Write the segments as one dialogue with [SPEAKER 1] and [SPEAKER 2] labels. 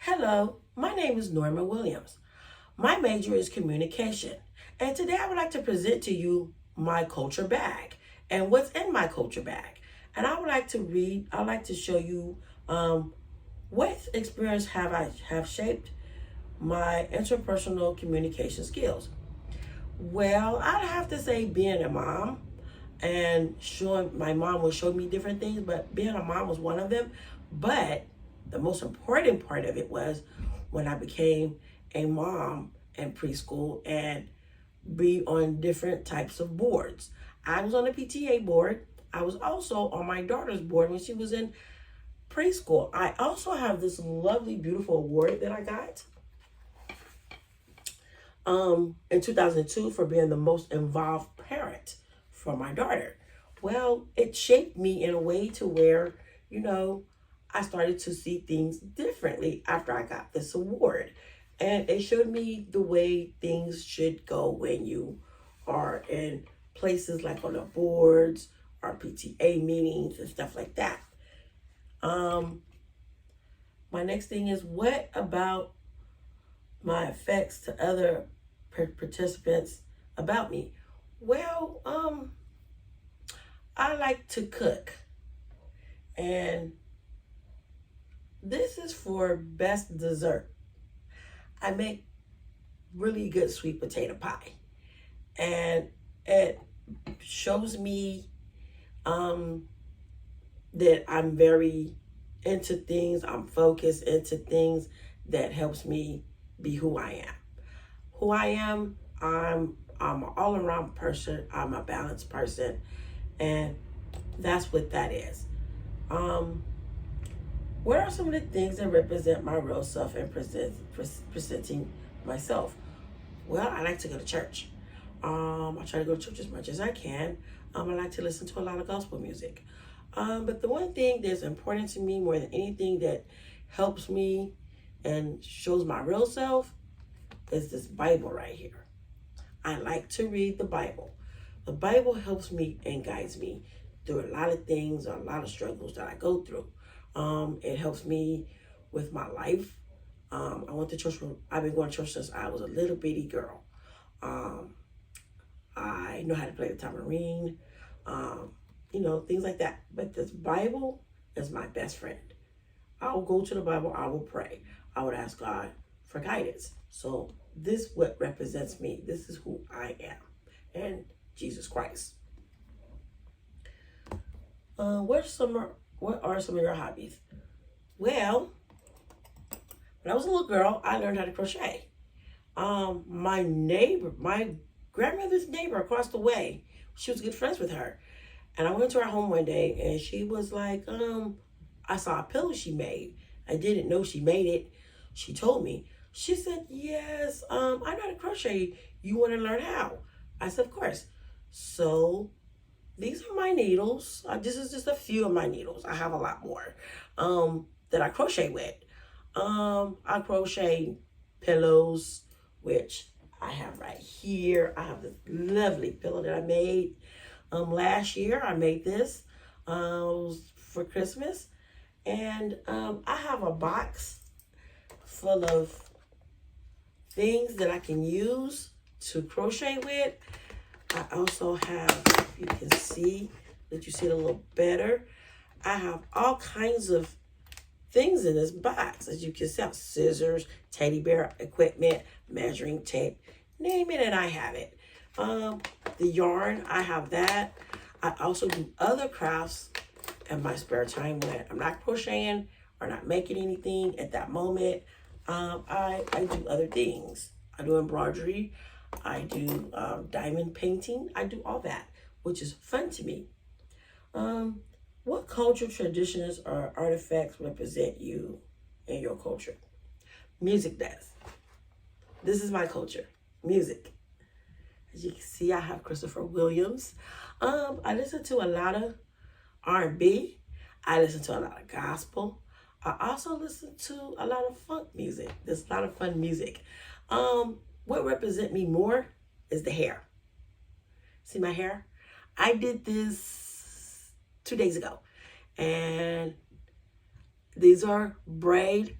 [SPEAKER 1] Hello, my name is Norma Williams. My major is communication, and today I would like to present to you my culture bag and what's in my culture bag. And I'd like to show you what experience have shaped my interpersonal communication skills. Well, I'd have to say being a mom and showing my mom would show me different things, but being a mom was one of them. But the most important part of it was when I became a mom in preschool and be on different types of boards. I was on the PTA board. I was also on my daughter's board when she was in preschool. I also have this lovely, beautiful award that I got in 2002 for being the most involved parent for my daughter. Well, it shaped me in a way to where, I started to see things differently after I got this award. And it showed me the way things should go when you are in places like on the boards or PTA meetings and stuff like that. My next thing is, what about my effects to other participants about me? Well, I like to cook, and this is for best dessert. I make really good sweet potato pie, and it shows me that I'm very into things. I'm focused into things that helps me be who I am. Who I am, I'm an all around person. I'm a balanced person, and that's what that is. Um, what are some of the things that represent my real self and presenting myself? Well, I like to go to church. I try to go to church as much as I can. I like to listen to a lot of gospel music. But the one thing that's important to me more than anything that helps me and shows my real self is this Bible right here. I like to read the Bible. The Bible helps me and guides me through a lot of things, a lot of struggles that I go through. It helps me with my life. I went to church. I've been going to church since I was a little bitty girl. I know how to play the tambourine, things like that. But this Bible is my best friend. I will go to the Bible. I will pray. I would ask God for guidance. So this what represents me. This is who I am, and Jesus Christ. What are some of your hobbies? Well, when I was a little girl, I learned how to crochet. My grandmother's neighbor across the way, she was good friends with her. And I went to her home one day and she was like, I saw a pillow she made. I didn't know she made it. She told me. She said, yes, I know how to crochet. You want to learn how? I said, of course. So these are my needles. This is just a few of my needles. I have a lot more that I crochet with. I crochet pillows, which I have right here. I have this lovely pillow that I made last year. I made this for Christmas. And I have a box full of things that I can use to crochet with. I also have, if you can see, let you see it a little better, I have all kinds of things in this box. As you can see, scissors, teddy bear equipment, measuring tape, name it and I have it. The yarn, I have that. I also do other crafts in my spare time when I'm not crocheting or not making anything at that moment. I do other things. I do embroidery. I do diamond painting. I do all that, which is fun to me. What cultural traditions or artifacts represent you and your culture? Music does. This is my culture, music. As you can see, I have Christopher Williams. I listen to a lot of R&B. I listen to a lot of gospel. I also listen to a lot of funk music. There's a lot of fun music. What represents me more is the hair. See my hair? I did this 2 days ago. And these are braid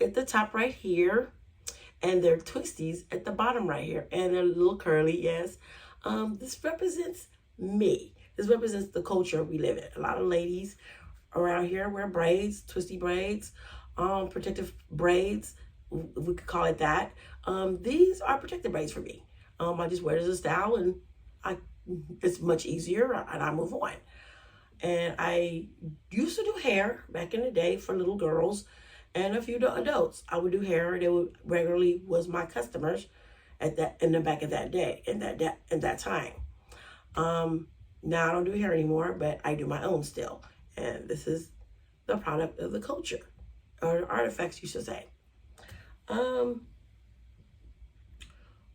[SPEAKER 1] at the top right here, and they're twisties at the bottom right here, and they're a little curly, yes. This represents me. This represents the culture we live in. A lot of ladies around here wear braids, twisty braids, protective braids. We could call it that. These are protective braids for me. I just wear it as a style, and it's much easier, and I move on. And I used to do hair back in the day for little girls and a few adults. I would do hair. They would regularly was my customers at that in the back of that day in that time. Now I don't do hair anymore, but I do my own still. And this is the product of the culture, or artifacts, you should say.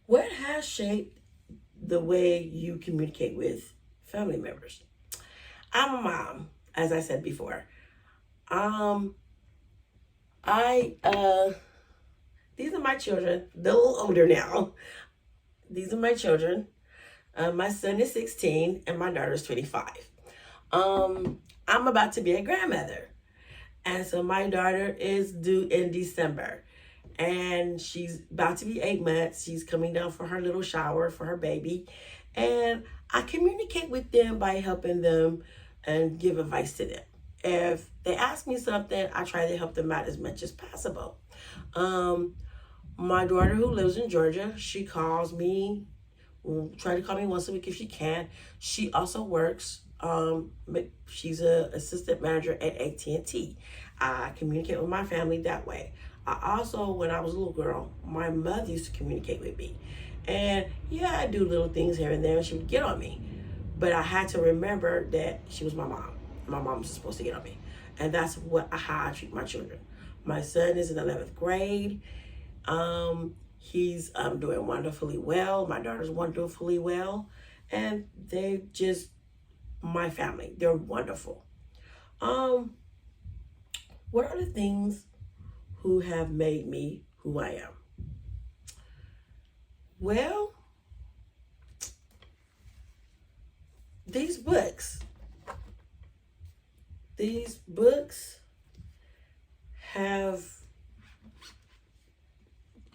[SPEAKER 1] What has shaped the way you communicate with family members? I'm a mom, as I said before. These are my children. They're a little older now. These are my children. My son is 16 and my daughter is 25. I'm about to be a grandmother. And so my daughter is due in December. And she's about to be 8 months. She's coming down for her little shower for her baby. And I communicate with them by helping them and give advice to them. If they ask me something, I try to help them out as much as possible. My daughter, who lives in Georgia, she calls me, try to call me once a week if she can. She also works. She's an assistant manager at AT&T. I communicate with my family that way. I also, when I was a little girl, my mother used to communicate with me. And yeah, I do little things here and there, and she would get on me. But I had to remember that she was my mom. My mom was supposed to get on me. And that's how I treat my children. My son is in 11th grade. He's doing wonderfully well. My daughter's wonderfully well. And they're just my family. They're wonderful. What are the things who have made me who I am? Well, these books have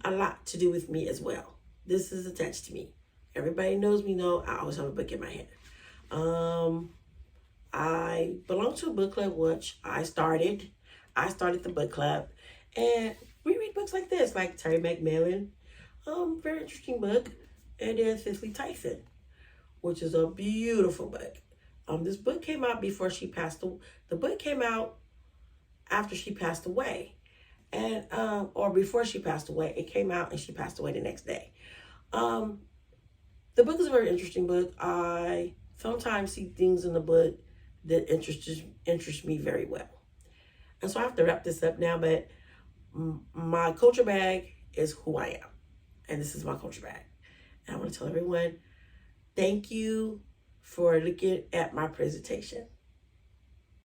[SPEAKER 1] a lot to do with me as well. This is attached to me. Everybody knows me, I always have a book in my hand. I belong to a book club, which I started the book club, and we read books like this, like Terry McMillan, very interesting book, and then Cicely Tyson, which is a beautiful book. This book came out before she passed away. The book came out after she passed away, and or before she passed away. It came out and she passed away the next day. The book is a very interesting book. I sometimes see things in the book that interest me very well. And so I have to wrap this up now, but my culture bag is who I am. And this is my culture bag. And I want to tell everyone, thank you for looking at my presentation.